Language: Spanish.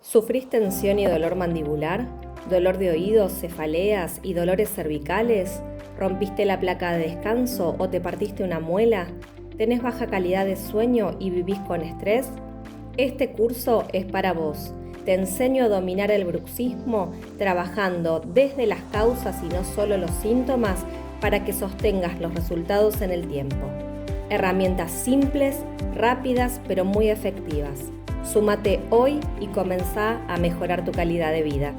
¿Sufrís tensión y dolor mandibular? ¿Dolor de oídos, cefaleas y dolores cervicales? ¿Rompiste la placa de descanso o te partiste una muela? ¿Tenés baja calidad de sueño y vivís con estrés? Este curso es para vos. Te enseño a dominar el bruxismo trabajando desde las causas y no solo los síntomas para que sostengas los resultados en el tiempo. Herramientas simples, rápidas pero muy efectivas. Súmate hoy y comenzá a mejorar tu calidad de vida.